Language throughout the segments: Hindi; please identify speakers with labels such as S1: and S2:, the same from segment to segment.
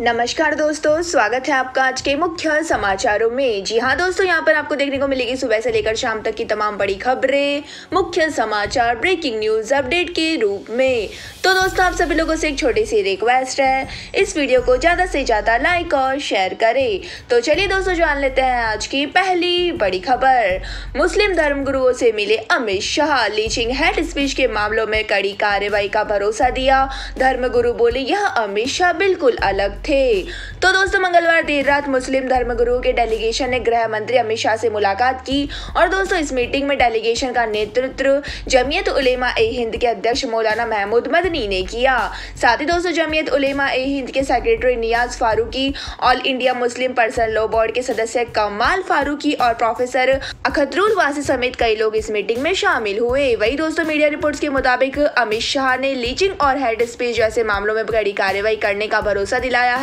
S1: नमस्कार दोस्तों, स्वागत है आपका आज के मुख्य समाचारों में। जी हाँ दोस्तों, यहाँ पर आपको देखने को मिलेगी सुबह से लेकर शाम तक की तमाम बड़ी खबरें, मुख्य समाचार, ब्रेकिंग न्यूज अपडेट के रूप में। तो दोस्तों, आप सभी लोगों से एक छोटी सी रिक्वेस्ट है, इस वीडियो को ज्यादा से ज्यादा लाइक और शेयर करें। तो चलिए दोस्तों, जान लेते हैं आज की पहली बड़ी खबर। मुस्लिम धर्मगुरुओं से मिले Amit Shah, leaching head speech के मामलों में कड़ी कार्रवाई का भरोसा दिया। धर्मगुरु बोले यह अमित शाह बिल्कुल अलग थे। तो दोस्तों, मंगलवार देर रात मुस्लिम धर्मगुरुओं के डेलीगेशन ने गृह मंत्री अमित शाह से मुलाकात की और दोस्तों इस मीटिंग में डेलीगेशन का नेतृत्व जमीयत उलेमा ए हिंद के अध्यक्ष मौलाना महमूद मदनी ने किया। साथ ही दोस्तों, जमीयत उलेमा ए हिंद के secretary Niyaz Farooqui, all India Muslim personal law board के सदस्य कमाल फारूकी और प्रोफेसर अखतरुल वासी समेत कई लोग इस मीटिंग में शामिल हुए। वही दोस्तों, मीडिया रिपोर्ट्स के मुताबिक अमित शाह ने लीचिंग और हेड स्पीच जैसे मामलों में कड़ी कार्रवाई करने का भरोसा दिलाया है।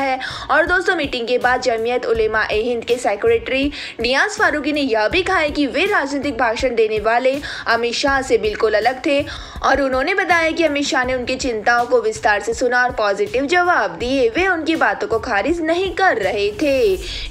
S1: और दोस्तों, मीटिंग के बाद जमीयत उलेमा ए हिंद के सेक्रेटरी नियाज फारूकी ने यह भी कहा कि वे राजनीतिक भाषण देने वाले अमित शाह से बिल्कुल अलग थे और उन्होंने बताया कि अमित शाह ने उनकी चिंताओं को विस्तार से सुना और पॉजिटिव जवाब दिए। वे उनकी बातों को खारिज नहीं कर रहे थे।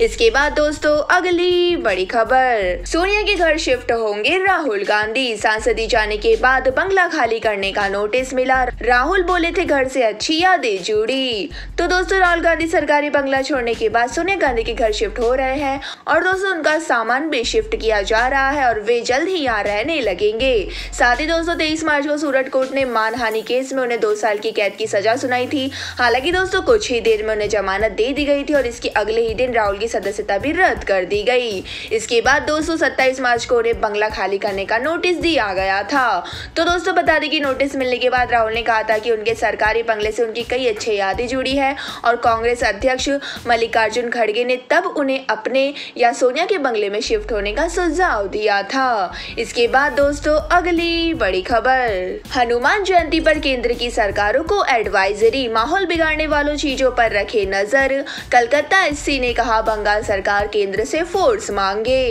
S1: इसके बाद दोस्तों, अगली बड़ी खबर, सोनिया के घर शिफ्ट होंगे राहुल गांधी। सांसदी जाने के बाद बंगला खाली करने का नोटिस मिला। राहुल बोले थे घर से अच्छी यादें जुड़ी। तो दोस्तों, राहुल गांधी सरकारी बंगला छोड़ने के बाद सोनिया गांधी के घर शिफ्ट हो रहे हैं और दोस्तों उनका सामान भी शिफ्ट किया जा रहा है और वे जल्द ही यहाँ रहने लगेंगे। साथ ही दोस्तों, 23 मार्च को सूरत कोर्ट ने मानहानि केस में उन्हें 2 साल की कैद की सजा सुनाई थी। हालांकि दोस्तों, कुछ ही देर में उन्हें जमानत दे दी गई थी और इसके अगले ही दिन राहुल की सदस्यता भी रद्द कर दी गई। इसके बाद दोस्तों 27 मार्च को उन्हें बंगला खाली करने का नोटिस दिया गया था। तो दोस्तों, बता दें कि नोटिस मिलने के बाद राहुल ने कहा था कि उनके सरकारी बंगले से उनकी कई अच्छी यादें जुड़ी है और कांग्रेस अध्यक्ष मल्लिकार्जुन खड़गे ने तब उन्हें अपने या सोनिया के बंगले में शिफ्ट होने का सुझाव दिया था। इसके बाद दोस्तों, अगली बड़ी खबर, हनुमान जयंती पर केंद्र की सरकारों को एडवाइजरी, माहौल बिगाड़ने वालों चीजों पर रखे नजर। कलकत्ता एससी ने कहा बंगाल सरकार केंद्र से फोर्स मांगे।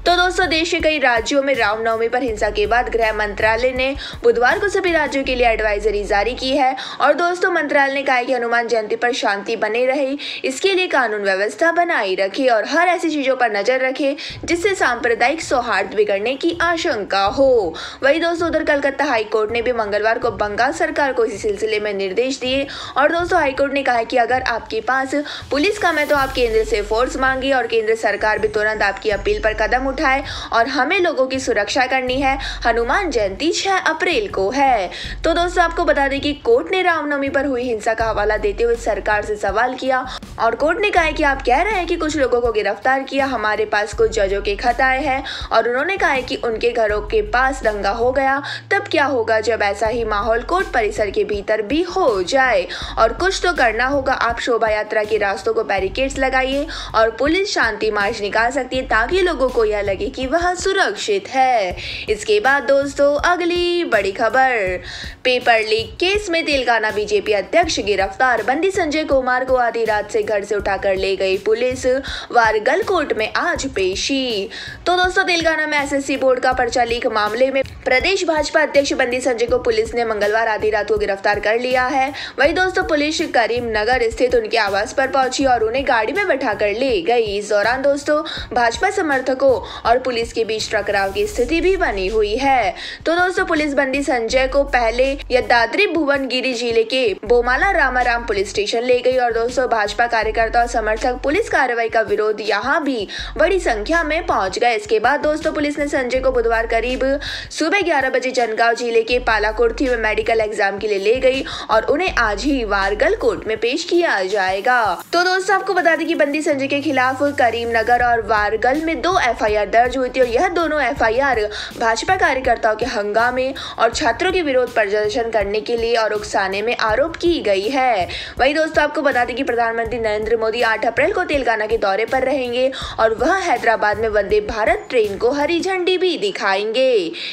S1: तो दोस्तों, देश के कई राज्यों में रामनवमी पर हिंसा के बाद गृह मंत्रालय ने बुधवार को सभी राज्यों के लिए एडवाइजरी जारी की है और दोस्तों मंत्रालय ने कहा है कि हनुमान जयंती पर शांति बने रहे, इसके लिए कानून व्यवस्था बनाई रखे और हर ऐसी चीजों पर नजर रखे जिससे सांप्रदायिक सौहार्द बिगड़ने की आशंका हो। वही दोस्तों, उधर कलकत्ता हाईकोर्ट ने भी मंगलवार को बंगाल सरकार को इसी सिलसिले में निर्देश दिए और दोस्तों हाईकोर्ट ने कहा कि अगर आपके पास पुलिस कम है तो आप केंद्र से फोर्स मांगिए और केंद्र सरकार भी तुरंत आपकी अपील पर कदम उठाए और हमें लोगों की सुरक्षा करनी है। हनुमान जयंती 6 अप्रैल को है। तो दोस्तों, आपको बता दें कि कोर्ट ने रामनवमी पर हुई हिंसा का हवाला देते हुए सरकार से सवाल किया और कोर्ट ने कहा है कि आप कह रहे हैं कि कुछ लोगों को गिरफ्तार किया, हमारे पास कुछ जजों के खत आए हैं और उन्होंने कहा है कि उनके घरों के पास दंगा हो गया। तब क्या होगा जब ऐसा ही माहौल कोर्ट परिसर के भीतर भी हो जाए और कुछ तो करना होगा। आप शोभा यात्रा के रास्तों को बैरिकेड्स लगाइए और पुलिस शांति मार्च निकाल सकती है ताकि लोगों को यह लगे कि वह सुरक्षित है। इसके बाद दोस्तों, अगली बड़ी खबर, पेपर लीक केस में तेलंगाना बीजेपी अध्यक्ष गिरफ्तार। बंदी संजय कुमार को आधी रात से घर से उठाकर ले गई पुलिस। वारगल कोर्ट में आज पेशी। तो दोस्तों, तेलंगाना में एसएससी बोर्ड का पर्चा लीक मामले में प्रदेश भाजपा अध्यक्ष बंदी संजय को पुलिस ने मंगलवार आधी रात को गिरफ्तार कर लिया है। वही दोस्तों, पुलिस करीम नगर स्थित उनके आवास पर पहुंची और उन्हें गाड़ी में बैठाकर ले गई। इस दौरान दोस्तों भाजपा समर्थकों और पुलिस के बीच टकराव की स्थिति भी बनी हुई है। तो दोस्तों, पुलिस बंदी संजय को पहले यादाद्री भुवनगिरी जिले के बोमाला रामाराम पुलिस स्टेशन ले गई और दोस्तों भाजपा कार्यकर्ता और समर्थक पुलिस कार्रवाई का विरोध यहाँ भी बड़ी संख्या में पहुंच गए। इसके बाद दोस्तों, पुलिस ने संजय को बुधवार करीब सुबह 11 बजे जनगांव जिले के पालाकुर्थी में मेडिकल एग्जाम के लिए ले गई और उन्हें आज ही वारगल कोर्ट में पेश किया जाएगा। तो दोस्तों, आपको बता दें कि बंदी संजय के खिलाफ करीमनगर और वारगल में 2 एफआईआर दर्ज हुई थी और यह दोनों एफआईआर भाजपा कार्यकर्ताओं के हंगामे और छात्रों के विरोध प्रदर्शन करने के लिए और उकसाने में आरोप की गई है। वही दोस्तों, आपको बता दें कि प्रधानमंत्री नरेंद्र मोदी 8 अप्रैल को तेलंगाना के दौरे पर रहेंगे और वह हैदराबाद में वंदे भारत ट्रेन को हरी झंडी भी दिखाएंगे।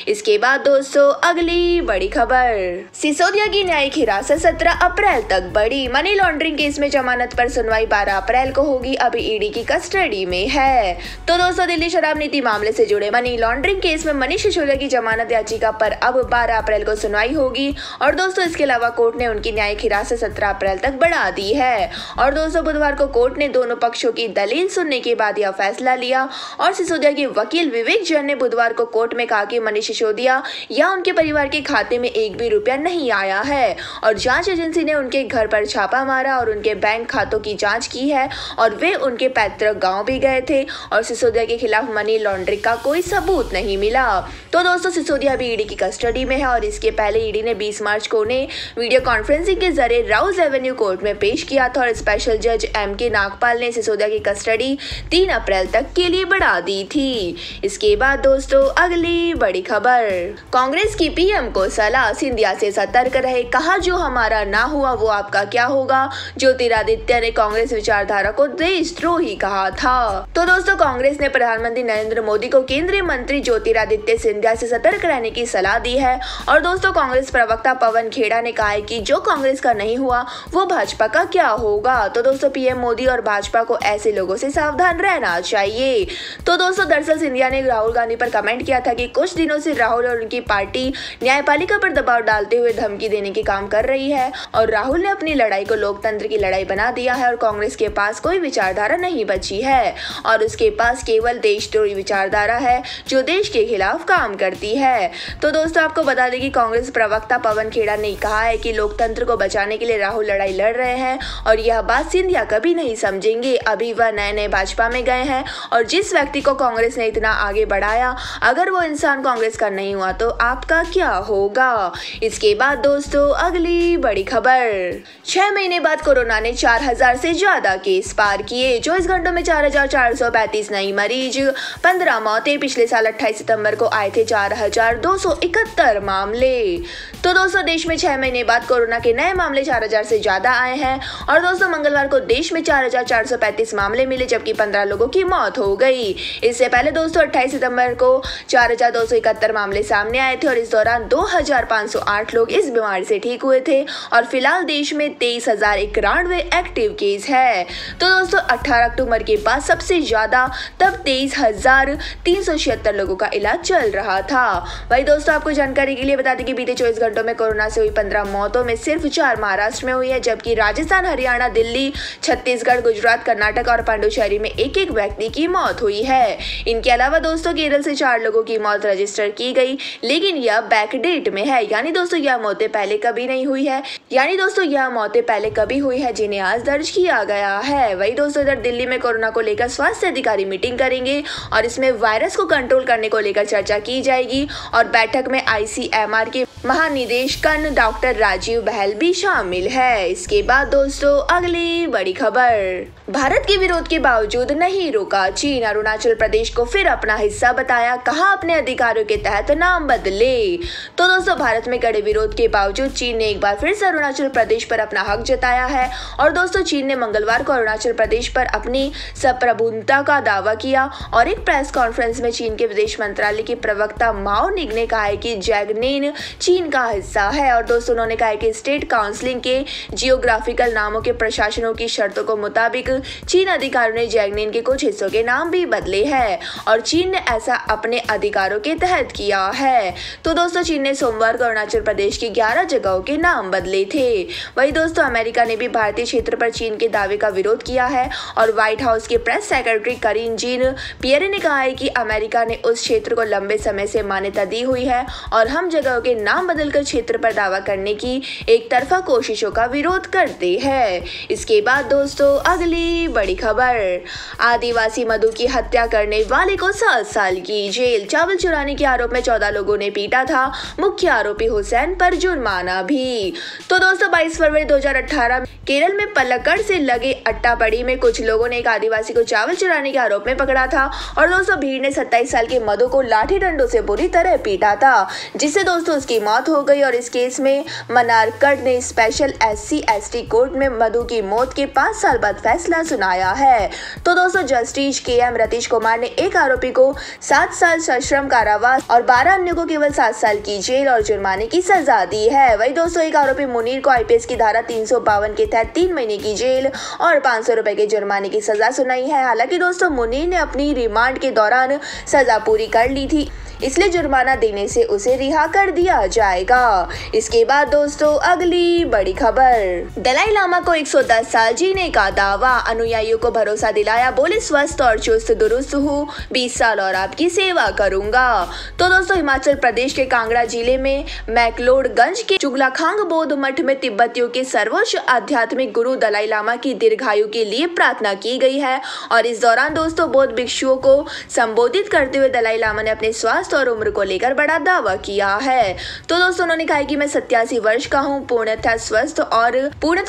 S1: इसके बाद दोस्तों, अगली बड़ी खबर, सिसोदिया की न्यायिक हिरासत 17 अप्रैल तक बढ़ी। मनी लॉन्ड्रिंग केस में जमानत पर सुनवाई 12 अप्रैल को होगी, अभी ईडी की कस्टडी में है। तो दोस्तों, दिल्ली शराब नीति मामले से जुड़े मनी लॉन्ड्रिंग केस में मनीष सिसोदिया की जमानत याचिका पर अब 12 अप्रैल को सुनवाई होगी और दोस्तों इसके अलावा कोर्ट ने उनकी न्यायिक हिरासत 17 अप्रैल तक बढ़ा दी है। और दोस्तों बुधवार को कोर्ट ने दोनों पक्षों की दलील सुनने के बाद यह फैसला लिया और सिसोदिया के वकील विवेक जैन ने बुधवार को कोर्ट में कहा कि मनीष सिसोदिया या उनके परिवार के खाते में एक भी रुपया नहीं आया है और जांच एजेंसी ने उनके घर पर छापा मारा और उनके बैंक खातों की जांच की है और वे उनके पैतृक गांव भी गए थे और सिसोदिया के खिलाफ मनी लॉन्ड्रिंग का कोई सबूत नहीं मिला। तो दोस्तों सिसोदिया भी ईडी की कस्टडी में है और इसके पहले ईडी ने 20 मार्च को उन्हें वीडियो कॉन्फ्रेंसिंग के जरिए राउज एवेन्यू कोर्ट में पेश किया था और स्पेशल जज M.K. नागपाल ने सिसोदिया की कस्टडी 3 अप्रैल तक के लिए बढ़ा दी थी। इसके बाद दोस्तों अगली बड़ी खबर, कांग्रेस की पीएम को सलाह, सिंधिया से सतर्क रहे, कहा जो हमारा ना हुआ वो आपका क्या होगा। ज्योतिरादित्य ने कांग्रेस विचारधारा को देशद्रोही कहा था। तो दोस्तों कांग्रेस ने प्रधानमंत्री नरेंद्र मोदी को केंद्रीय मंत्री ज्योतिरादित्य सिंधिया से सतर्क रहने की सलाह दी है और दोस्तों कांग्रेस प्रवक्ता पवन खेड़ा ने कहा है कि जो कांग्रेस का नहीं हुआ वो भाजपा का क्या होगा। तो दोस्तों पीएम मोदी और भाजपा को ऐसे लोगों से सावधान रहना चाहिए। तो दोस्तों दरअसल सिंधिया ने राहुल गांधी पर कमेंट किया था कि कुछ दिनों से राहुल और उनकी पार्टी न्यायपालिका पर दबाव डालते हुए धमकी देने की काम कर रही है और राहुल ने अपनी लड़ाई को लोकतंत्र की लड़ाई बना दिया है और कांग्रेस के पास कोई विचारधारा नहीं बची है और उसके पास केवल देशद्रोही विचारधारा है जो देश के खिलाफ काम करती है। तो दोस्तों आपको बता दें कि कांग्रेस प्रवक्ता पवन खेड़ा ने कहा है कि लोकतंत्र को बचाने के लिए राहुल लड़ाई लड़ रहे हैं और यह बात सिंधिया कभी नहीं समझेंगे। अभी वह नए भाजपा में गए हैं और जिस व्यक्ति को कांग्रेस ने इतना आगे बढ़ाया अगर वो इंसान कांग्रेस का नहीं हुआ तो आपका क्या होगा। इसके बाद दोस्तों अगली बड़ी खबर, 6 महीने बाद कोरोना ने 4000 से ज्यादा केस पार किए। 24 घंटों में 4435 नई मरीज, 15 मौतें। पिछले साल 28 सितंबर को आए थे 4271 मामले। तो दोस्तों देश में 6 महीने बाद कोरोना के नए मामले 4000 से ज्यादा आए हैं और दोस्तों मंगलवार को देश में 4435 मामले मिले जबकि 15 लोगों की मौत हो गई। इससे पहले दोस्तों 28 सितंबर को 4271 मामले सामने आए थे और इस दौरान 2508 लोग इस बीमारी से ठीक हुए थे और फिलहाल देश में 23,091 एक्टिव केस है। तो दोस्तों 18 अक्टूबर के बाद सबसे ज्यादा तब 23,376 लोगों का इलाज चल रहा था। वही दोस्तों आपको जानकारी के लिए बता दें कि बीते 24 घंटों में कोरोना से हुई 15 मौतों में सिर्फ 4 महाराष्ट्र में हुई है जबकि राजस्थान, हरियाणा, दिल्ली, छत्तीसगढ़, गुजरात, कर्नाटक और पांडुचेरी में एक एक व्यक्ति की मौत हुई है। इनके अलावा दोस्तों केरल से 4 लोगों की मौत रजिस्टर की गई लेकिन यह बैकडेट में है यानी दोस्तों यह मौतें पहले कभी नहीं हुई है जिन्हें आज दर्ज किया गया है। वही दोस्तों इधर दिल्ली में कोरोना को लेकर स्वास्थ्य अधिकारी मीटिंग करेंगे और इसमें वायरस को कंट्रोल करने को लेकर चर्चा की जाएगी और बैठक में ICMR के महानिदेशक डॉक्टर राजीव बहल भी शामिल है। इसके बाद दोस्तों अगली बड़ी खबर, भारत के विरोध के बावजूद नहीं रुका चीन, अरुणाचल प्रदेश को फिर अपना हिस्सा बताया, कहा अपने अधिकारों के तहत नाम बदले। तो दोस्तों भारत में कड़े विरोध के बावजूद चीन ने एक बार फिर से अरुणाचल प्रदेश पर अपना हक जताया है और दोस्तों चीन ने मंगलवार को अरुणाचल प्रदेश पर अपनी संप्रभुता का दावा किया और एक प्रेस कॉन्फ्रेंस में चीन के विदेश मंत्रालय की प्रवक्ता माओ निंग ने कहा है कि जैगनेन चीन का हिस्सा है और दोस्तों उन्होंने कहा कि स्टेट काउंसिलिंग के जियोग्राफिकल नामों के प्रशासनों की शर्तों को मुताबिक चीन अधिकारियों ने जैगनेन के कुछ हिस्सों के नाम भी बदले हैं और चीन ने ऐसा अपने अधिकारों के तहत किया है। तो दोस्तों चीन ने सोमवार को अरुणाचल प्रदेश की 11 जगहों के नाम बदले थे। वही दोस्तों अमेरिका ने भी भारतीय क्षेत्र पर चीन के दावे का विरोध किया है और व्हाइट हाउस के प्रेस सेक्रेटरी करीन जीन पियरे ने कहा है कि अमेरिका ने उस क्षेत्र को लंबे समय से मान्यता दी हुई है और हम जगहों के नाम बदलकर क्षेत्र पर दावा करने की एक तरफा कोशिशों का विरोध करते हैं। इसके बाद दोस्तों अगली बड़ी खबर, आदिवासी मधु की हत्या करने वाले को 7 साल की जेल, चावल चुराने के आरोप में 14 लोगों ने पीटा था, मुख्य आरोपी हुसैन पर जुर्माना भी। तो दोस्तों 22 फरवरी 2018 केरल में पलक्कड़ से लगे अट्टापड़ी में कुछ लोगों ने एक आदिवासी को चावल चुराने के आरोप में पकड़ा था और दोस्तों भीड़ ने 27 साल के मधु को लाठी डंडों से बुरी तरह पीटा था जिससे दोस्तों उसकी मौत हो गई और इस केस में मनारकड़ ने स्पेशल SC/ST कोर्ट में मधु की मौत के 5 साल बाद फैसला सुनाया है। तो दोस्तों जस्टिस KM रतीश कुमार ने एक आरोपी को 7 साल सश्रम कारावास और 12 अन्य को केवल 7 साल की जेल और जुर्माने की सजा दी है। वही दोस्तों एक आरोपी मुनीर को IPS की धारा 352 के तहत 3 महीने की जेल और 500 रुपए के जुर्माने की सजा सुनाई है। हालांकि दोस्तों मुनीर ने अपनी रिमांड के दौरान सजा पूरी कर ली थी इसलिए जुर्माना देने से उसे रिहा कर दिया जाएगा। इसके बाद दोस्तों अगली बड़ी खबर, दलाई लामा को 110 साल जीने का दावा, अनुयायियों को भरोसा दिलाया, बोले स्वस्थ और चुस्त दुरुस्त हूँ, 20 साल और आपकी सेवा करूंगा। तो दोस्तों हिमाचल प्रदेश के कांगड़ा जिले में मैक्लोडगंज के चुगलाखांग बौद्ध मठ में तिब्बतियों के सर्वोच्च आध्यात्मिक गुरु दलाई लामा की दीर्घायु के लिए प्रार्थना की गई है। और इस दौरान दोस्तों बौद्ध भिक्षुओं को संबोधित करते हुए दलाई लामा ने अपने स्वास्थ्य और उम्र को लेकर बड़ा दावा किया है। तो दोस्तों उन्होंने कहा कि मैं 87 वर्ष का हूँ, पूर्णतः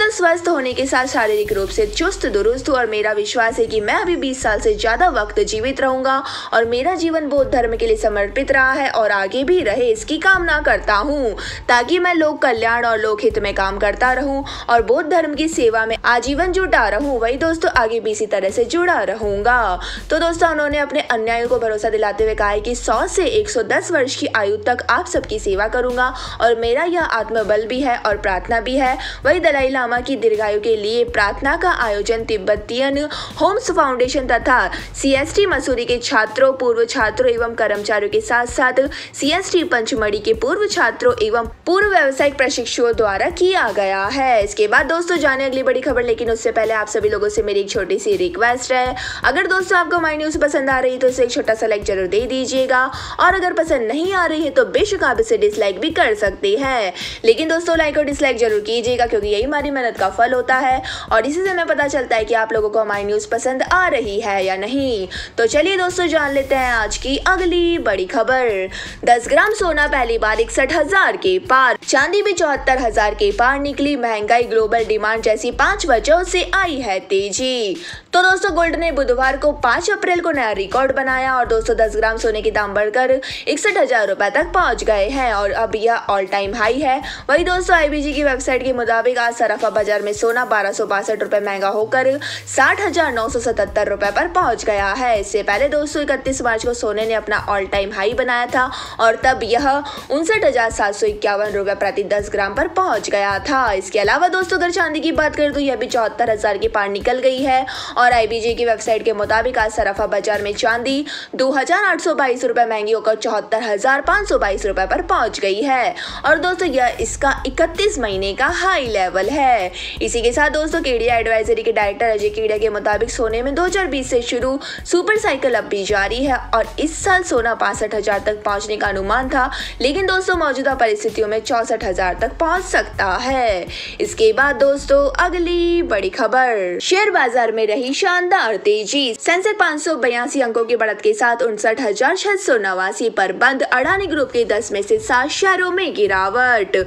S1: स्वस्थ होने के साथ शारीरिक रूप से चुस्त दुरुस्त हूँ और मेरा विश्वास है कि मैं अभी 20 साल से ज्यादा वक्त जीवित रहूंगा और मेरा जीवन बौद्ध धर्म के लिए समर्पित रहा है और आगे भी रहे इसकी कामना करता हूँ, ताकि मैं लोक कल्याण और लोक हित में काम करता रहूं और बौद्ध धर्म की सेवा में आजीवन जुटा रहूं। वही दोस्तों आगे भी इसी तरह से जुड़ा रहूंगा। तो दोस्तों उन्होंने अपने अनुयायियों को भरोसा दिलाते हुए कहा है कि 100 से 110 वर्ष की आयु तक आप सबकी सेवा करूंगा और मेरा यह आत्मबल भी है और प्रार्थना भी है। वही दलाई लामा की दीर्घायु के लिए प्रार्थना का आयोजन तिब्बतियन होम्स फाउंडेशन तथा CST मसूरी के छात्रों, पूर्व छात्रों एवं कर्मचारियों के साथ साथ CST पंचमढ़ी के पूर्व छात्रों एवं पूर्व व्यावसायिक प्रशिक्षुओं द्वारा किया गया है। इसके बाद दोस्तों जाने अगली बड़ी खबर, लेकिन उससे पहले आप सभी लोगों से मेरी एक छोटी सी रिक्वेस्ट है, अगर दोस्तों आपको माय न्यूज पसंद आ रही है तो इसे एक छोटा सा लाइक जरूर दे दीजिएगा और अगर पसंद नहीं आ रही है तो बेशक आप इसे डिसलाइक भी कर सकते हैं, लेकिन दोस्तों लाइक और डिसलाइक जरूर कीजिएगा क्योंकि यही हमारी मेहनत का फल होता है और इसी से हमें पता चलता है कि आप लोगों को हमारी न्यूज पसंद आ रही है या नहीं। तो चलिए दोस्तों जान लेते हैं आज की अगली बड़ी खबर। 10 ग्राम सोना पहली बार 61,000 के पार, चांदी भी 74,000 के पार निकली। महंगाई, ग्लोबल डिमांड जैसी 5 वजहों से आई है तेजी। तो दोस्तों गोल्ड ने बुधवार को 5 अप्रैल को नया रिकॉर्ड बनाया और दोस्तों 10 ग्राम सोने के दाम बढ़कर 61,000 रुपए तक पहुंच गए हैं और अब यह ऑल टाइम हाई है। वही दोस्तों IBG की वेबसाइट के मुताबिक आज सराफा बाजार में सोना 1262 रुपए महंगा होकर 60,977 रुपए पर पहुंच गया है। इससे पहले दोस्तों 31 मार्च को सोने ने अपना ऑल टाइम हाई बनाया था और तब यह 59,751 रुपए प्रति 10 ग्राम पर पहुंच गया था। इसके अलावा दोस्तों अगर चांदी की बात करें तो यह भी 74,000 के पार निकल गई है और IBG की वेबसाइट के मुताबिक आज सराफा बाजार में चांदी 2,822 रुपए महंगी होकर 74,522 रुपए पर पहुंच गई है और दोस्तों यह इसका 31 महीने का हाई लेवल है। इसी के साथ दोस्तों केडिया एडवाइजरी के डायरेक्टर अजय केडिया के मुताबिक सोने में 2020 से शुरू सुपर साइकिल अब भी जारी है और इस साल सोना 65,000 तक पहुंचने का अनुमान था, लेकिन दोस्तों मौजूदा परिस्थितियों में 64,000 तक पहुंच सकता है। इसके बाद दोस्तों अगली बड़ी खबर, शेयर बाजार में रही शानदार तेजी। सेंसेक्स 582 अंकों की बढ़त के साथ 59,689 पर बंद। अडानी ग्रुप के 10 में से 7 शेयरों में गिरावट।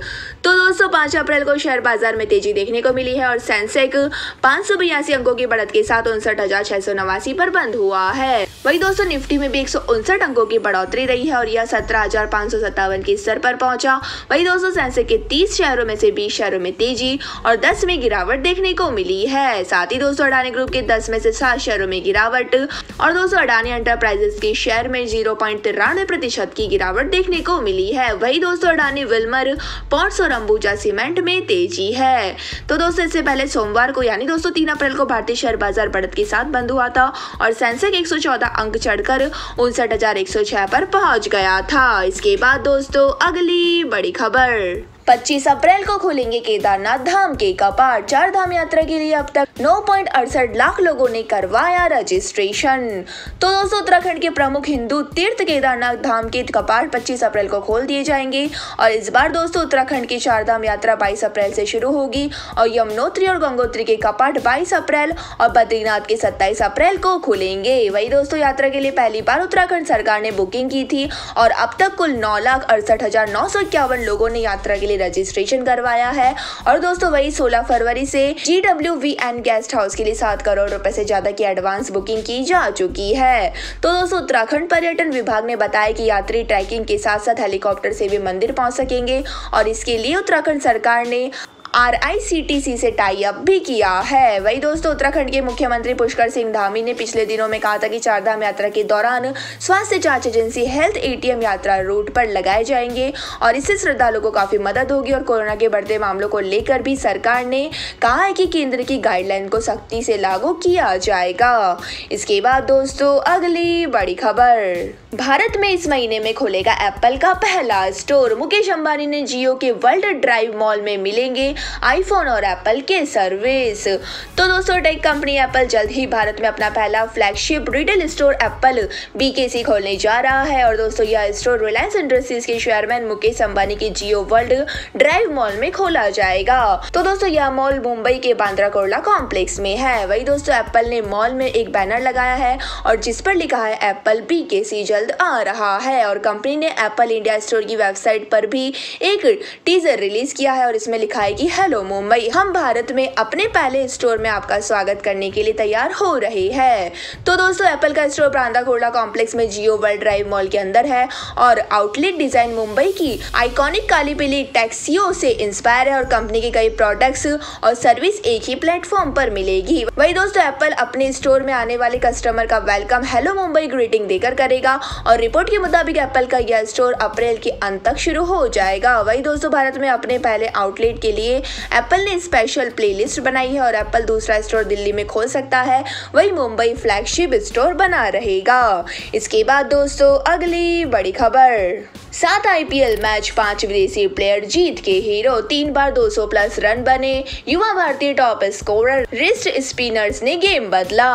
S1: तो दोस्तों 5 अप्रैल को शेयर बाजार में तेजी देखने को मिली है और सेंसेक्स 582 अंकों की बढ़त के साथ 59,689 पर बंद हुआ है। वही दोस्तों निफ्टी में भी 159 अंकों की बढ़ोतरी रही है और यह 17,557 के स्तर पर पहुंचा। वही दोस्तों सेंसेक्स के 30 शेयरों में से 20 शेयरों में तेजी और 10 में गिरावट देखने को मिली है। साथ ही दोस्तों अडानी ग्रुप के 10 में से 7 शेयरों में गिरावट और दोस्तों अडानी एंटरप्राइजेस के शेयर में 0.93% की गिरावट देखने को मिली है। वही दोस्तों अडानी विल्मर पोर्ट्स और अंबुजा सीमेंट में तेजी है। तो दोस्तों इससे पहले सोमवार को यानी दोस्तों 3 अप्रैल को भारतीय शेयर बाजार बढ़त के साथ बंद हुआ था और सेंसेक्स 114 अंक चढ़कर 59,106 पर पहुंच गया था। इसके बाद दोस्तों अगली बड़ी खबर, 25 अप्रैल को खुलेंगे केदारनाथ धाम के कपाट। 4 धाम यात्रा के लिए अब तक 9.68 लाख लोगों ने करवाया रजिस्ट्रेशन। तो दोस्तों उत्तराखंड के प्रमुख हिंदू तीर्थ केदारनाथ धाम के कपाट 25 अप्रैल को खोल दिए जाएंगे और इस बार दोस्तों उत्तराखंड की 4 धाम यात्रा 22 अप्रैल से शुरू होगी और यमुनोत्री और गंगोत्री के कपाट 22 अप्रैल और बद्रीनाथ के 27 अप्रैल को खुलेंगे। वही दोस्तों यात्रा के लिए पहली बार उत्तराखंड सरकार ने बुकिंग की थी और अब तक कुल 9,68,951 लोगों ने यात्रा के लिए रजिस्ट्रेशन करवाया है और दोस्तों वही 16 फरवरी से GWVN गेस्ट हाउस के लिए 7 करोड़ रुपए से ज्यादा की एडवांस बुकिंग की जा चुकी है। तो दोस्तों उत्तराखंड पर्यटन विभाग ने बताया कि यात्री ट्रैकिंग के साथ साथ हेलीकॉप्टर से भी मंदिर पहुंच सकेंगे और इसके लिए उत्तराखंड सरकार ने RICTC से टाई अप भी किया है। वही दोस्तों उत्तराखंड के मुख्यमंत्री पुष्कर सिंह धामी ने पिछले दिनों में कहा था कि 4 धाम यात्रा के दौरान स्वास्थ्य जांच एजेंसी हेल्थ ATM यात्रा रूट पर लगाए जाएंगे और इससे श्रद्धालुओं को काफी मदद होगी और कोरोना के बढ़ते मामलों को लेकर भी सरकार ने कहा है कि केंद्र की गाइडलाइन को सख्ती से लागू किया जाएगा। इसके बाद दोस्तों अगली बड़ी खबर, भारत में इस महीने में खुलेगा एप्पल का पहला स्टोर। मुकेश अंबानी ने जियो के वर्ल्ड ड्राइव मॉल में मिलेंगे आईफोन और एप्पल के सर्विस। तो दोस्तों टेक कंपनी एप्पल जल्द ही भारत में अपना पहला flagship retail store Apple BKC खोलने जा रहा है। और दोस्तों यह स्टोर रिलायंस इंडस्ट्रीज के चेयरमैन मुकेश अंबानी की जियो वर्ल्ड ड्राइव मॉल में खोला जाएगा। तो दोस्तों यह मॉल मुंबई के बांद्रा कुर्ला कॉम्प्लेक्स में है। वही दोस्तों एप्पल ने मॉल में एक बैनर लगाया है और जिस पर लिखा है एप्पल BKC जल्द आ रहा है। और कंपनी ने एप्पल इंडिया स्टोर की वेबसाइट पर भी एक टीजर रिलीज किया है और इसमें लिखा है कि हेलो मुंबई, हम भारत में अपने पहले स्टोर में आपका स्वागत करने के लिए तैयार हो रहे हैं। तो दोस्तों एप्पल का स्टोर बांद्रा कुर्ला कॉम्प्लेक्स में जियो वर्ल्ड ड्राइव मॉल के अंदर है और आउटलेट डिजाइन मुंबई की आइकॉनिक काली पीली टैक्सियों से इंस्पायर है और कंपनी के कई प्रोडक्ट्स और सर्विस एक ही प्लेटफॉर्म पर मिलेगी। वही दोस्तों एप्पल अपने स्टोर में आने वाले कस्टमर का वेलकम हेलो मुंबई ग्रीटिंग देकर करेगा और रिपोर्ट के मुताबिक एप्पल का यह स्टोर अप्रैल के अंत तक शुरू हो जाएगा। वही दोस्तों भारत में अपने पहले आउटलेट के लिए एप्पल ने स्पेशल प्लेलिस्ट बनाई है और एप्पल दूसरा स्टोर दिल्ली में खोल सकता है, वही मुंबई फ्लैगशिप स्टोर बना रहेगा। इसके बाद दोस्तों अगली बड़ी खबर, 7 IPL मैच 5 विदेशी प्लेयर जीत के हीरो, 3 बार 200 प्लस रन बने युवा भारतीय टॉप स्कोरर, रिस्ट स्पिनर्स ने गेम बदला।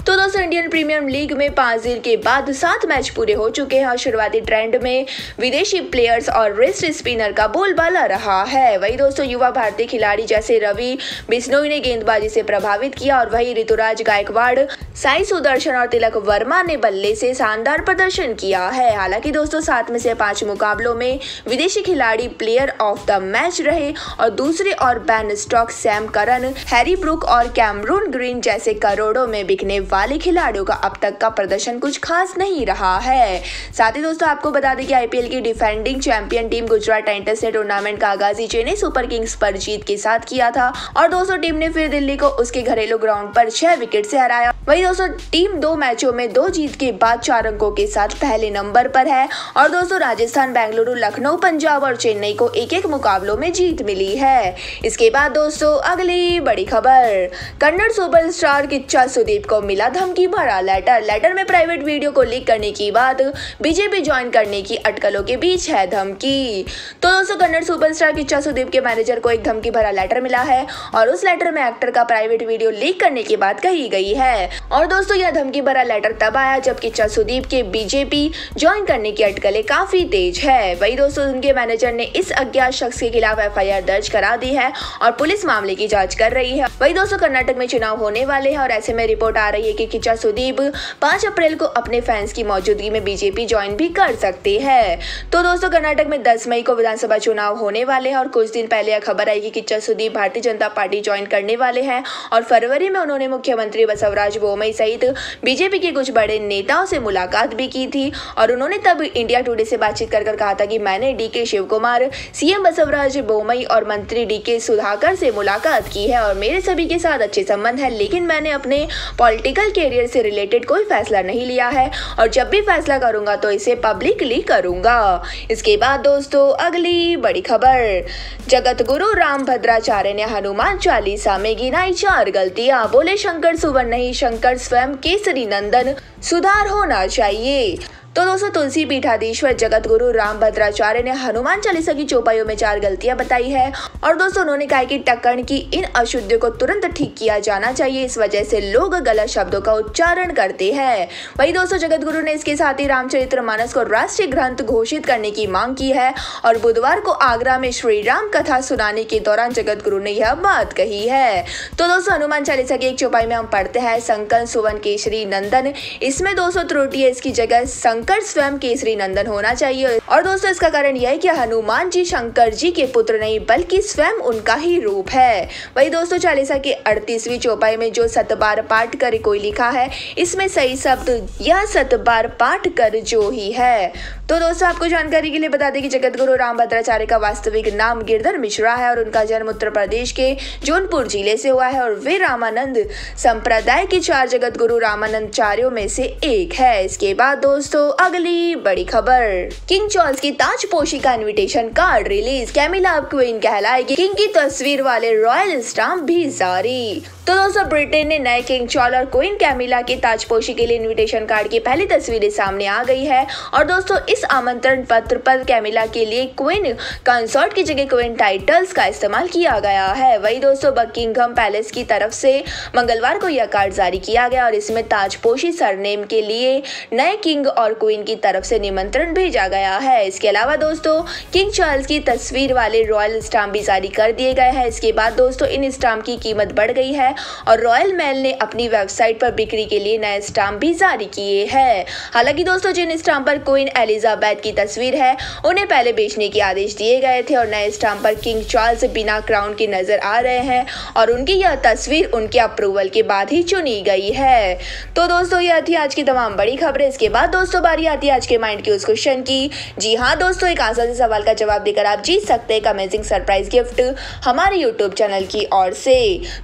S1: तो दोस्तों इंडियन प्रीमियर लीग में 5 दिन के बाद 7 मैच पूरे हो चुके हैं और शुरुआती ट्रेंड में विदेशी प्लेयर्स और रिस्ट स्पिनर का बोलबाला रहा है। वही दोस्तों युवा भारतीय खिलाड़ी जैसे रवि बिश्नोई ने गेंदबाजी से प्रभावित किया और वही ऋतुराज गायकवाड़, साई सुदर्शन और तिलक वर्मा ने बल्ले से शानदार प्रदर्शन किया है। हालांकि दोस्तों 7 में से 5 मुकाबलों में विदेशी खिलाड़ी प्लेयर ऑफ द मैच रहे और दूसरे और Ben Stokes, Sam Curran, Harry Brook और कैमरून ग्रीन जैसे करोड़ों में बिकने वाले खिलाड़ियों का अब तक का प्रदर्शन कुछ खास नहीं रहा है। साथ ही दोस्तों आपको बता दें कि IPL की defending champion team Gujarat Titans ने टूर्नामेंट का आगाज ही चेन्नई सुपर किंग्स पर जीत के साथ किया था और दोस्तों टीम ने फिर दिल्ली को उसके घरेलू ग्राउंड पर 6 विकेट से हराया। वही दोस्तों टीम 2 मैचों में 2 जीत के बाद 4 अंकों के साथ पहले नंबर पर है और दोस्तों राजस्थान, बेंगलुरु, लखनऊ, पंजाब और चेन्नई को एक-एक मुकाबलों में जीत मिली है। इसके बाद दोस्तों अगली बड़ी खबर, कन्नड़ सुपरस्टार किच्चा सुदीप को मिला धमकी भरा लेटर में प्राइवेट वीडियो को लीक करने की बात, बीजेपी ज्वाइन करने की अटकलों के बीच है धमकी। तो दोस्तों कन्नड़ सुपरस्टार किच्चा सुदीप के मैनेजर को एक धमकी भरा लेटर मिला है और उस लेटर में एक्टर का प्राइवेट वीडियो लीक करने की बात कही गई है। और दोस्तों यह धमकी भरा लेटर तब आया जब किच्चा सुदीप के बीजेपी ज्वाइन करने की अटकलें काफी तेज है। वही दोस्तों उनके मैनेजर ने इस अज्ञात शख्स के खिलाफ FIR दर्ज करा दी है और पुलिस मामले की जांच कर रही है। वही दोस्तों कर्नाटक में चुनाव होने वाले हैं और ऐसे में रिपोर्ट आ रही है कि किच्चा सुदीप 5 अप्रैल को अपने फैंस की मौजूदगी में बीजेपी ज्वाइन भी कर सकते हैं। तो दोस्तों कर्नाटक में 10 मई को विधानसभा चुनाव होने वाले हैं और कुछ दिन पहले यह खबर आई कि किच्चा सुदीप भारतीय जनता पार्टी ज्वाइन करने वाले हैं और फरवरी में उन्होंने मुख्यमंत्री बसवराज बोमई सहित बीजेपी के कुछ बड़े नेताओं से मुलाकात भी की थी और उन्होंने तब इंडिया टुडे से बातचीत कर कहा था कि मैंने DK शिवकुमार, CM बसवराज बोमई और मंत्री DK सुधाकर से मुलाकात की है और मेरे सभी के साथ अच्छे संबंध है, लेकिन मैंने अपने पॉलिटिकल कैरियर से रिलेटेड कोई फैसला नहीं लिया है और जब भी फैसला करूंगा तो इसे पब्लिकली करूंगा। इसके बाद दोस्तों अगली बड़ी खबर, जगत गुरु राम भद्राचार्य ने हनुमान चालीसा में गिनाई 4 गलतियां, बोले शंकर सुवन नहीं शंकर स्वयं केसरी नंदन, सुधार होना चाहिए। तो दोस्तों तुलसी पीठाधीश्वर जगत गुरु राम भद्राचार्य ने हनुमान चालीसा की चौपाइयों में 4 गलतियां बताई है और दोस्तों उन्होंने कहा कि टक्कण की इन अशुद्धियों को तुरंत ठीक किया जाना चाहिए, इस वजह से लोग गलत शब्दों का उच्चारण करते हैं। वही दोस्तों जगत गुरु ने इसके साथ ही रामचरितमानस को राष्ट्रीय ग्रंथ घोषित करने की मांग की है और बुधवार को आगरा में श्री राम कथा सुनाने के दौरान जगत गुरु ने यह बात कही है। तो दोस्तों हनुमान चालीसा की एक चौपाई में हम पढ़ते हैं शंकर सुवन केसरी नंदन, इसमें दोस्तों त्रुटि है, इसकी जगह शंकर स्वयं केसरी नंदन होना चाहिए और दोस्तों इसका कारण यह है कि हनुमान जी शंकर जी के पुत्र नहीं बल्कि स्वयं उनका ही रूप है। वही दोस्तों चालीसा की 38वीं चौपाई में जो 7 बार पाठ कर कोई लिखा है, इसमें सही शब्द यह 7 बार पाठ कर जो ही है। तो दोस्तों आपको जानकारी के लिए बता दें कि जगत गुरु राम भद्राचार्य का वास्तविक नाम गिरधर मिश्रा है और उनका जन्म उत्तर प्रदेश के जौनपुर जिले से हुआ है और वे रामानंद संप्रदाय के 4 जगत गुरु रामानंदाचार्यों में से एक है। इसके बाद दोस्तों अगली बड़ी खबर, किंग चार्ल्स की ताजपोशी का इनविटेशन कार्ड रिलीज, कैमिला अब क्वीन कहलाएगी, किंग की तस्वीर वाले रॉयल स्टाम्प भी जारी। तो दोस्तों ब्रिटेन ने नए किंग चार्ल्स और क्वीन कैमिला की ताजपोशी के लिए इनविटेशन कार्ड की पहली तस्वीरें सामने आ गई है। और दोस्तों इस आमंत्रण पत्र पर कैमिला के लिए क्वीन कंसोर्ट की जगह क्वीन टाइटल्स का इस्तेमाल किया गया है। वही दोस्तों बकिंघम पैलेस की तरफ से मंगलवार को यह कार्ड जारी किया गया और इसमें ताजपोशी सरनेम के लिए नए किंग और क्वीन की तरफ से निमंत्रण भेजा गया है। इसके अलावा दोस्तों किंग चार्ल्स की तस्वीर वाले रॉयल स्टाम्प भी जारी कर दिए गए हैं। इसके बाद दोस्तों इन स्टाम्प की कीमत बढ़ गई है और रॉयल मेल ने अपनी वेबसाइट पर बिक्री के लिए नए स्टाम्प भी जारी किए हैं। हालांकि दोस्तों जिन स्टाम्प पर क्वीन एलिजाबेथ की तस्वीर है उन्हें पहले बेचने के आदेश दिए गए थे और नए स्टाम्प पर किंग चार्ल्स बिना क्राउन के नजर आ रहे हैं और उनकी यह तस्वीर उनके अप्रूवल के बाद ही चुनी गई है। तो दोस्तों यह थी आज की तमाम बड़ी खबरें। इसके बाद दोस्तों बारी आती है आज के माइंड क्यूज क्वेश्चन की। जी हाँ दोस्तों, एक आसान से सवाल का जवाब देकर आप जीत सकते हैं एक अमेजिंग सरप्राइज गिफ्ट हमारे यूट्यूब चैनल की ओर से।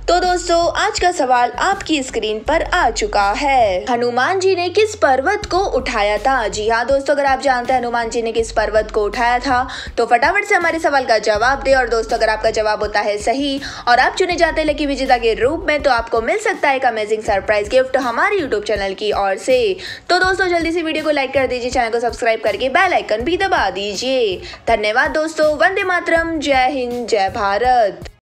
S1: तो दोस्तों आज का सवाल आपकी स्क्रीन पर आ चुका है। हनुमान जी ने किस पर्वत को उठाया था? जी हाँ दोस्तों, अगर आप जानते हैं हनुमान जी ने किस पर्वत को उठाया था तो फटाफट से हमारे सवाल का जवाब दे। और दोस्तों अगर आपका जवाब होता है सही और आप चुने जाते हैं लकी विजेता के रूप में तो आपको मिल सकता है एक अमेजिंग सरप्राइज गिफ्ट हमारे यूट्यूब चैनल की ओर से। तो दोस्तों जल्दी से वीडियो को लाइक कर दीजिए, चैनल को सब्सक्राइब करके बेल आइकन भी दबा दीजिए। धन्यवाद दोस्तों, वंदे मातरम, जय हिंद, जय भारत।